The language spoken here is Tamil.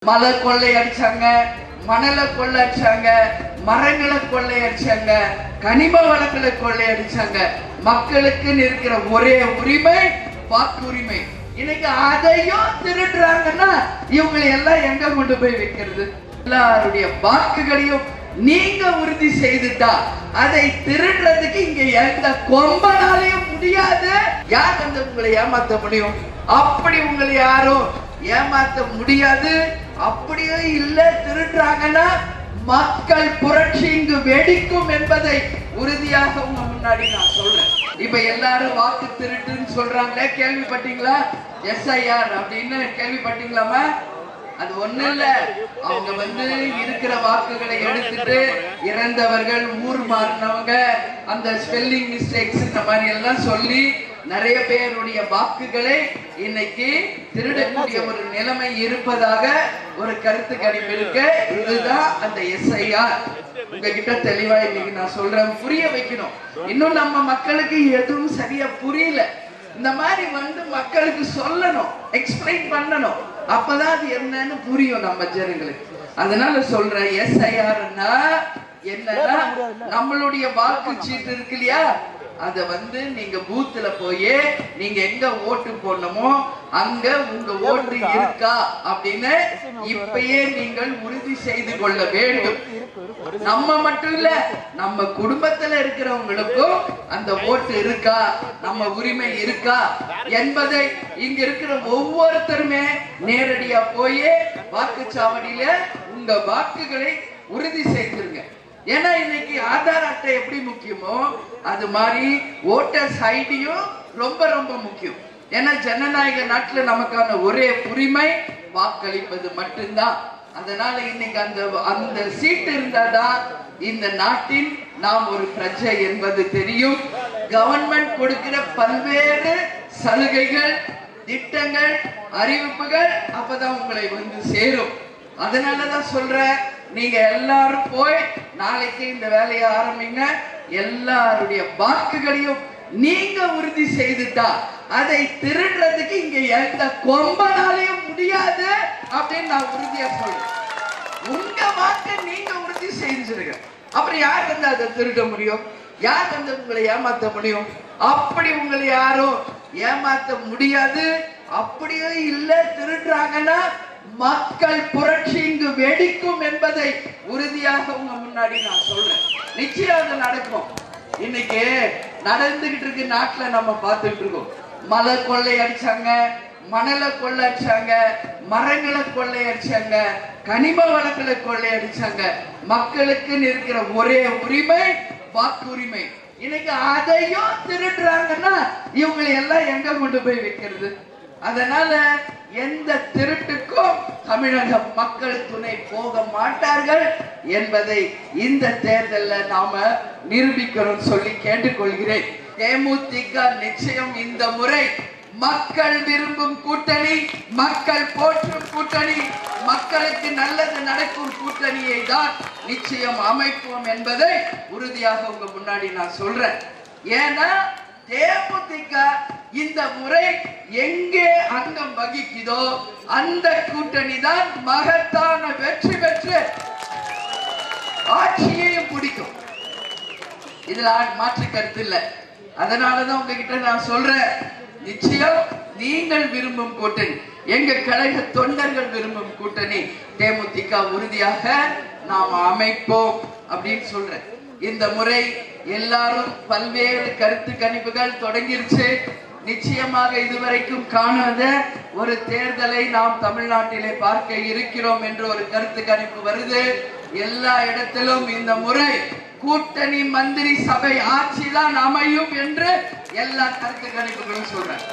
மலை கொள்ளை அடிச்சாங்க, மணலை கொள்ளை அடிச்சாங்க, மரங்களை கொள்ளை அடிச்சாங்க, கனிம வளங்களை கொள்ளை அடிச்சாங்க. மக்களுக்கு இருக்கிற ஒரே உரிமை வாக்குரிமை. இன்னைக்கு அதையும் திருடுறாங்கன்னா இவங்களை எல்லாம் எங்க கொண்டு போய் வைக்கிறது? எல்லாருடைய வாக்குகளையும் நீங்க உறுதி செய்துட்டா அதை திருடுறதுக்கு இங்க எந்த கொம்பனாலையும் முடியாது. யார் வந்து உங்களை ஏமாத்த முடியும்? அப்படி உங்களை யாரும் ஏமாத்த முடியாது. அப்படியே இல்ல திருடுறாங்கன்னா மக்கள் புரட்சி இங்கு வெடிக்கும் என்பதை உறுதியாக உங்க முன்னாடி நான் சொல்றேன். இப்ப எல்லாரும் வாக்கு திருட்டுன்னு சொல்றாங்க, கேள்விப்பட்டீங்களா? எஸ்ஐஆர் அப்படின்னு கேள்விப்பட்டீங்களாமா? அது ஒண்ணு இல்ல, அவங்க வந்து இருக்கிற வாக்குகளை எடுத்துட்டு இறந்தவர்கள், ஊர் மாறினவங்க, அந்த ஸ்பெல்லிங் மிஸ்டேக்ஸ் இந்த மாதிரி எல்லாம் சொல்லி நிறைய பேருடைய வாக்குகளை இன்னைக்கு திருடக்கூடிய ஒரு நிலைமை இருப்பதாக ஒரு கருத்து கணிப்பு இருக்கு. இதுதான் அந்த எஸ்ஐஆர். உங்ககிட்ட தெளிவா இன்னைக்கு நான் சொல்றேன், புரிய வைக்கணும். இன்னும் நம்ம மக்களுக்கு எதுவும் சரியா புரியல. இந்த மாதிரி வந்து மக்களுக்கு சொல்லணும், எக்ஸ்பிளைன் பண்ணணும். அப்பதான் அது என்னன்னு புரியும் நம்ம ஜனங்களுக்கு. அதனால சொல்றேன், எஸ்ஐஆர்னா என்னன்னா நம்மளுடைய வாக்கு சீட்டு இருக்கு இல்லையா, அத வந்து நீங்க பூத்துல போய் நீங்க எங்க ஓட்டு போடணுமோ அங்க உங்க ஓட்டு இருக்கா அப்படின்னு இப்பயே நீங்கள் உறுதி செய்து கொள்ள வேண்டும். நம்ம மட்டும் இல்ல, நம்ம குடும்பத்துல இருக்கிறவங்களுக்கும் அந்த ஓட்டு இருக்கா, நம்ம உரிமை இருக்கா என்பதை இங்க இருக்கிற ஒவ்வொருத்தருமே நேரடியா போய் வாக்குச்சாவடியில உங்க வாக்குகளை உறுதி செய்திருங்க. ஏன்னா இன்னைக்கு ஆதார் அட்டை எப்படி முக்கியமோ அது மாதிரி ஓட்டர்ஸ் ஐடியும் ரொம்ப ரொம்ப முக்கியம். ஏன்னா ஜனநாயக நாட்டுல நமக்கான ஒரே உரிமை வாக்களிப்பது மட்டும்தான். அதனால இன்னைக்கு அந்த சீட்டு இருந்தாதான் இந்த நாட்டின் நாம் ஒரு பிரஜை என்பது தெரியும். கவர்மெண்ட் கொடுக்கிற பல்வேறு சலுகைகள், திட்டங்கள், அறிவிப்புகள் அப்பதான் உங்களை வந்து சேரும். அதனாலதான் சொல்றேன், நீங்க எல்லாரும் போய் நாளைக்கு இந்த வேலையை ஆரம்பிங்க. எல்லாருடைய வாக்குகளையும் நீங்க உறுதி செய்துட்டா அதை திருடுறதுக்கு இங்க எந்த கொம்பனாலையும் முடியாது அப்படின்னு நான் உறுதியா சொல்றேன். உங்க வாக்கை நீங்க உறுதி செஞ்சிருங்க. அப்புறம் யார் வந்து அதை திருட முடியும்? யார் வந்து உங்களை ஏமாத்த முடியும்? அப்படி உங்களை யாரும் ஏமாத்த முடியாது. அப்படியே இல்ல திருடுறாங்கன்னா மக்கள் புரட்சி இங்கு வெடிக்கும் என்பதை உறுதியாக உங்க முன்னாடி நான் சொல்றேன். நிச்சயம் அது நடக்கும். இன்னைக்கு நடந்துகிட்டு இருக்கு நாட்டுல, நம்ம பார்த்துட்டு இருக்கோம். மலை கொள்ளை அடிச்சாங்க, மணலை கொள்ளை அடிச்சாங்க, மரங்களை கொள்ளை அடிச்சாங்க, கனிம வளங்களை கொள்ளை அடிச்சாங்க. மக்களுக்கு இருக்கிற ஒரே உரிமை வாக்குரிமை. இன்னைக்கு அதையும் திருடுறாங்கன்னா இவங்களை எல்லாம் எங்க கொண்டு போய் வைக்கிறது? அதனால எந்த திருட்டுக்கும் தமிழக மக்கள் துணை போக மாட்டார்கள் என்பதை இந்த தேர்தலில் நாம நிரூபிக்கணும் சொல்லி கேட்டுக்கொள்கிறேன். தேமுதிக நிச்சயம் இந்த முறை மக்கள் விரும்பும் கூட்டணி, மக்கள் போற்றும் கூட்டணி, மக்களுக்கு நல்லது நடக்கும் கூட்டணியை தான் நிச்சயம் அமைப்போம் என்பதை உறுதியாக உங்க முன்னாடி நான் சொல்றேன். ஏன்னா தேமுதிக இந்த முறை எங்கே அங்கம் வகிக்குதோ அந்த கூட்டணி தான் மகத்தான வெற்றி பெற்று ஆட்சியையும் பிடிக்கும். இதுல மாற்று கருத்து இல்லை. அதனாலதான் உங்ககிட்ட நான் சொல்றேன், நிச்சயம் நீங்கள் விரும்பும் கூட்டணி, எங்க கழக தொண்டர்கள் விரும்பும் கூட்டணி தேமுதிக உறுதியாக நாம் அமைப்போம் அப்படின்னு சொல்றேன். இந்த முறை எல்லாரும் பல்வேறு கருத்து கணிப்புகள் தொடங்கிருச்சு. நிச்சயமாக இதுவரைக்கும் காணாத ஒரு தேர்தலை நாம் தமிழ்நாட்டிலே பார்க்க இருக்கிறோம் என்று ஒரு கருத்து கணிப்பு வருது. எல்லா இடத்திலும் இந்த முறை கூட்டணி மந்திரி சபை ஆட்சிதான் அமையும் என்று எல்லா கருத்து கணிப்புகளும் சொல்றேன்.